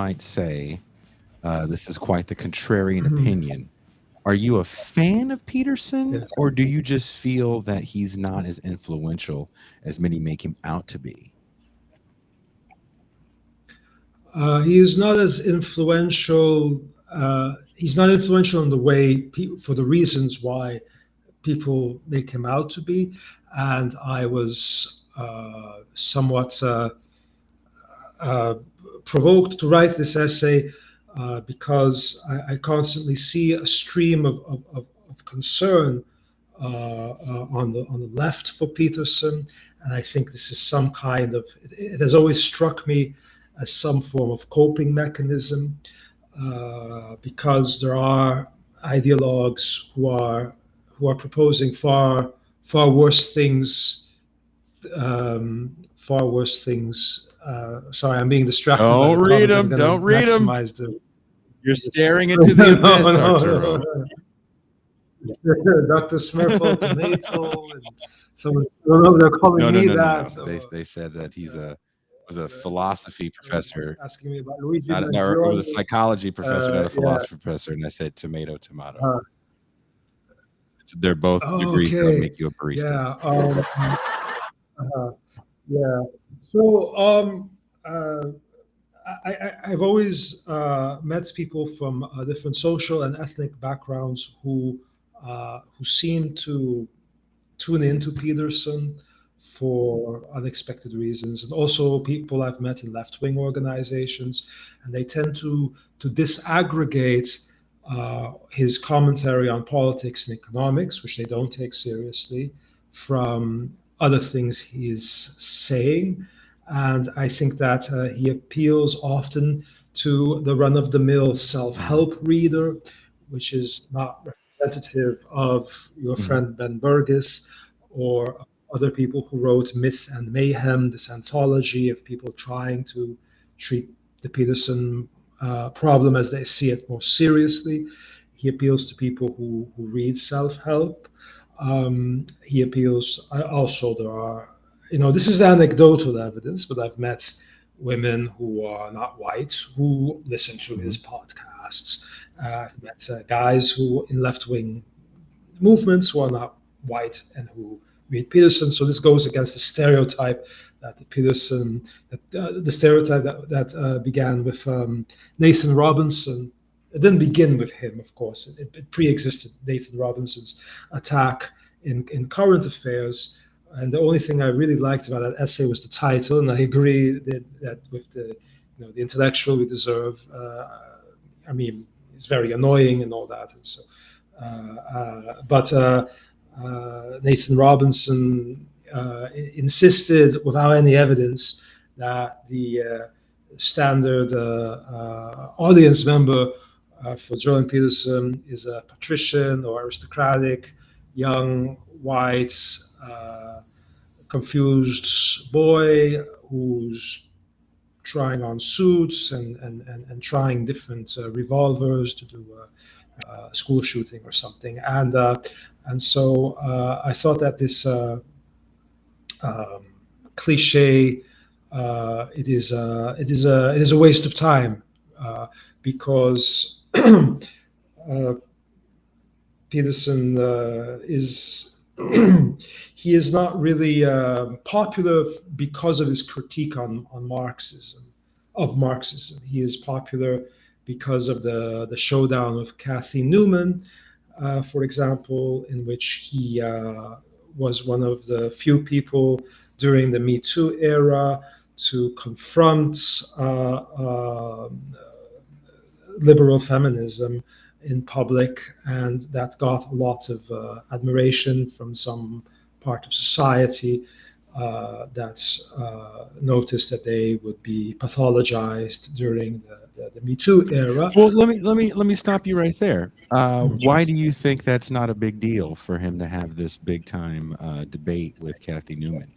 might say, this is quite the contrarian opinion. Are you a fan of Peterson, Yes. or do you just feel that he's not as influential as many make him out to be? He is not as influential. He's not influential in the way for the reasons why people make him out to be. And I was somewhat uh, provoked to write this essay because I constantly see a stream of concern on the left for Peterson, and I think this is some kind of. It has always struck me as some form of coping mechanism because there are ideologues who are proposing far worse things. Far worse things. Sorry, I'm being distracted by Don't the read comments. I'm him. going to Don't read him. maximize the. You're staring into the no, abyss, no, Arturo. no. Dr. Smurfle Tomato, and someone, I don't know if they're calling No, no, me no, no, that. no. So, They said that he's a was a philosophy professor, asking me about Luigi not or it was a Mangione. psychology professor, not a Yeah. philosophy professor. And I said tomato, tomato. Uh, They're both degrees that would okay. make you a barista. Yeah. Uh, yeah. So, I've always met people from different social and ethnic backgrounds who seem to tune into Peterson for unexpected reasons, and also people I've met in left-wing organizations, and they tend to disaggregate his commentary on politics and economics, which they don't take seriously, from other things he's saying. And I think that he appeals often to the run-of-the-mill self-help reader, which is not representative of your Mhm. friend Ben Burgis or other people who wrote Myth and Mayhem, this anthology of people trying to treat the Peterson problem as they see it more seriously. He appeals to people who read self help. He appeals, also, there are, this is anecdotal evidence, but I've met women who are not white who listen to his Mhm. podcasts. I've met guys who in left wing movements who are not white and who read Peterson. So this goes against the stereotype that the stereotype that began with Nathan Robinson. It didn't begin with him, of course. It pre-existed Nathan Robinson's attack in current affairs. And the only thing I really liked about that essay was the title, and I agree that with the intellectual we deserve. I mean, it's very annoying and all that, and so but Nathan Robinson insisted, without any evidence, that the standard audience member for Jordan Peterson is a patrician or aristocratic, young, white, confused boy who's trying on suits and trying different revolvers to do school shooting or something. And so I thought that this um, cliche it is a waste of time because Peterson is he is not really popular because of his critique on Marxism of Marxism. He is popular because of the showdown with Kathy Newman, for example, in which he was one of the few people during the Me Too era to confront liberal feminism in public, and that got a lot of admiration from some part of society that noticed that they would be pathologized during the Me Too era. Well, let me stop you right there. Why do you think that's not a big deal for him to have this big time debate with Kathy Newman?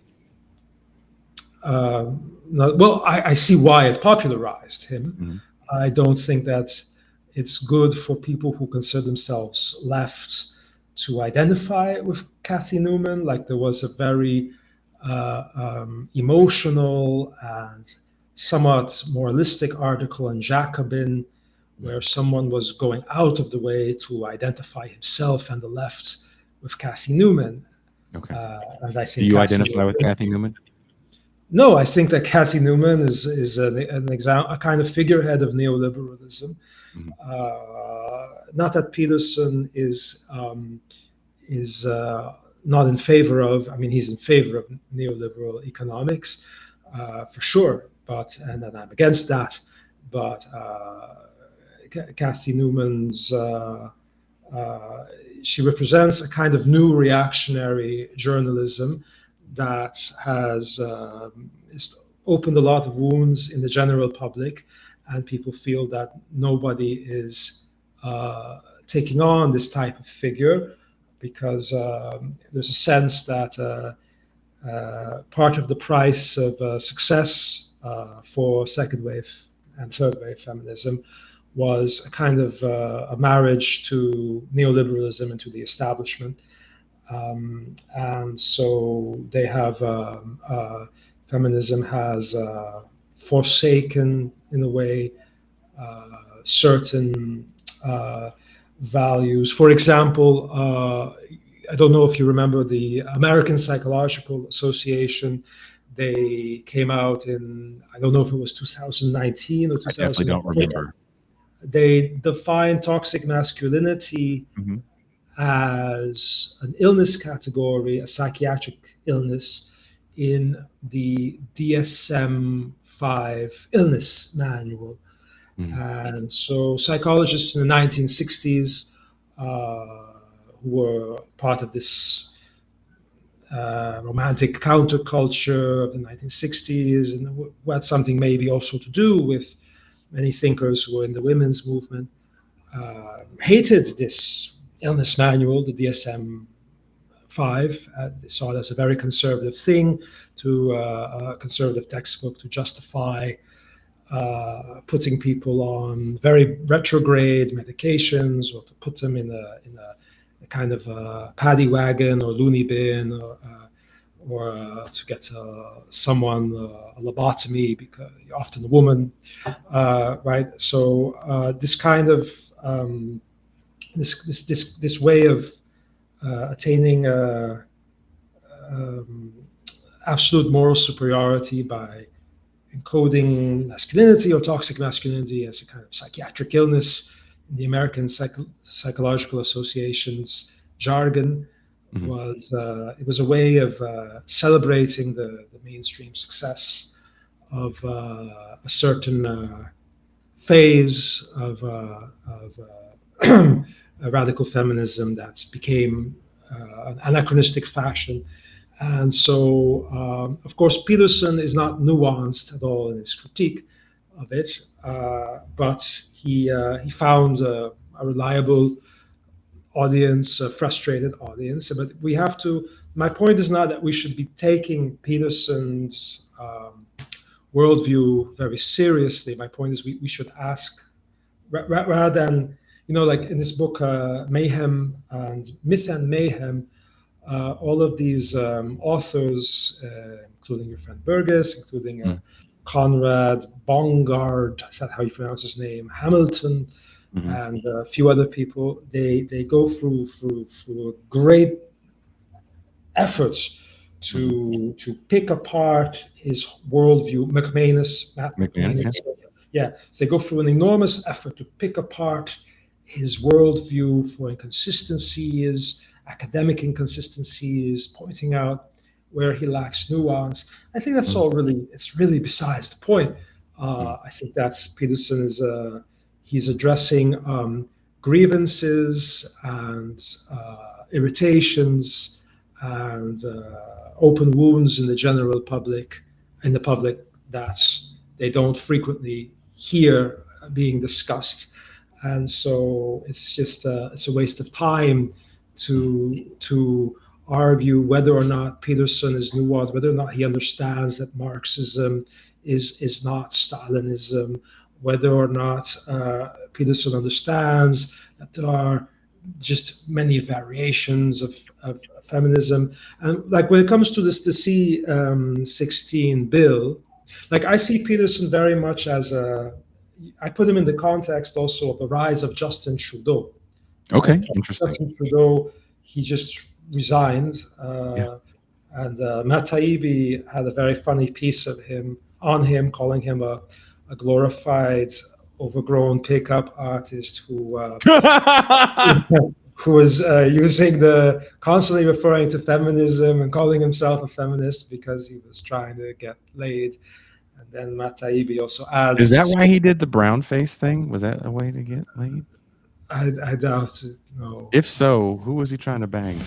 Well, I see why it popularized him. Mhm. I don't think that it's good for people who consider themselves left to identify with Kathy Newman. Like there was a very emotional and somewhat moralistic article on Jacobin, where someone was going out of the way to identify himself and the left with Cathy Newman. Okay. And I Do think you Cathy identify with Cathy Newman? No, I think that Cathy Newman is an example, a kind of figurehead of neoliberalism. Mhm. Not that Peterson is not in favor of. I mean, he's in favor of neoliberal economics for sure, and I'm against that. But Cathy Newman's she represents a kind of new reactionary journalism that has opened a lot of wounds in the general public, and people feel that nobody is taking on this type of figure because there's a sense that part of the price of success for second wave and third wave feminism was a kind of a marriage to neoliberalism and to the establishment. And so they have, feminism has forsaken, in a way, certain values. For example, I don't know if you remember the American Psychological Association. They came out in, I don't know if it was 2019 or I definitely don't 2018. remember. They defined toxic masculinity Mm-hmm. as an illness category, a psychiatric illness, in the DSM-5 illness manual. Mm-hmm. And so psychologists in the 1960s, who were part of this romantic counterculture of the 1960s, and who had something maybe also to do with many thinkers who were in the women's movement, hated this illness manual, the DSM-5. They saw it as a very conservative thing, to a conservative textbook to justify putting people on very retrograde medications, or to put them in a kind of a paddy wagon or loony bin, or to get someone a lobotomy, because you're often a woman, right? So this kind of this way of attaining um, absolute moral superiority by encoding masculinity or toxic masculinity as a kind of psychiatric illness in the American Psychological Association's jargon, Mm-hmm. it was a way of celebrating the mainstream success of a certain phase of radical feminism that became an anachronistic fashion. And so, of course, Peterson is not nuanced at all in his critique of it, but he found a reliable audience, a frustrated audience. But we have to. My point is not that we should be taking Peterson's worldview very seriously. My point is we should ask, rather than, like in this book, Mayhem and Myth and Mayhem, all of these authors, including your friend Burgess, including Conrad Bongard, is that how you pronounce his name? Hamilton, Mm-hmm. and a few other people. They go through great efforts to pick apart his worldview. McManus, Matt McManus, McManus. Yeah, so they go through an enormous effort to pick apart his worldview for inconsistencies, academic inconsistencies, pointing out where he lacks nuance. I think that's all it's really besides the point. I think that's Peterson is he's addressing grievances and irritations and open wounds in the general public, that they don't frequently hear being discussed. And so it's just it's a waste of time to argue whether or not Peterson is nuanced, whether or not he understands that Marxism is not Stalinism, whether or not Peterson understands that there are just many variations of feminism. And like when it comes to the C16 bill, Like I see Peterson very much as a. I put him in the context also of the rise of Justin Trudeau, right? Okay, interesting. Justin Trudeau, he just resigned, Yeah. and Matt Taibbi had a very funny piece of him on him, calling him a glorified, overgrown pickup artist who was using the constantly referring to feminism and calling himself a feminist because he was trying to get laid. And then Matt Taibbi also Is adds, that why he did the brown face thing? Was that a way to get laid? I doubt it. No. If so, who was he trying to bang?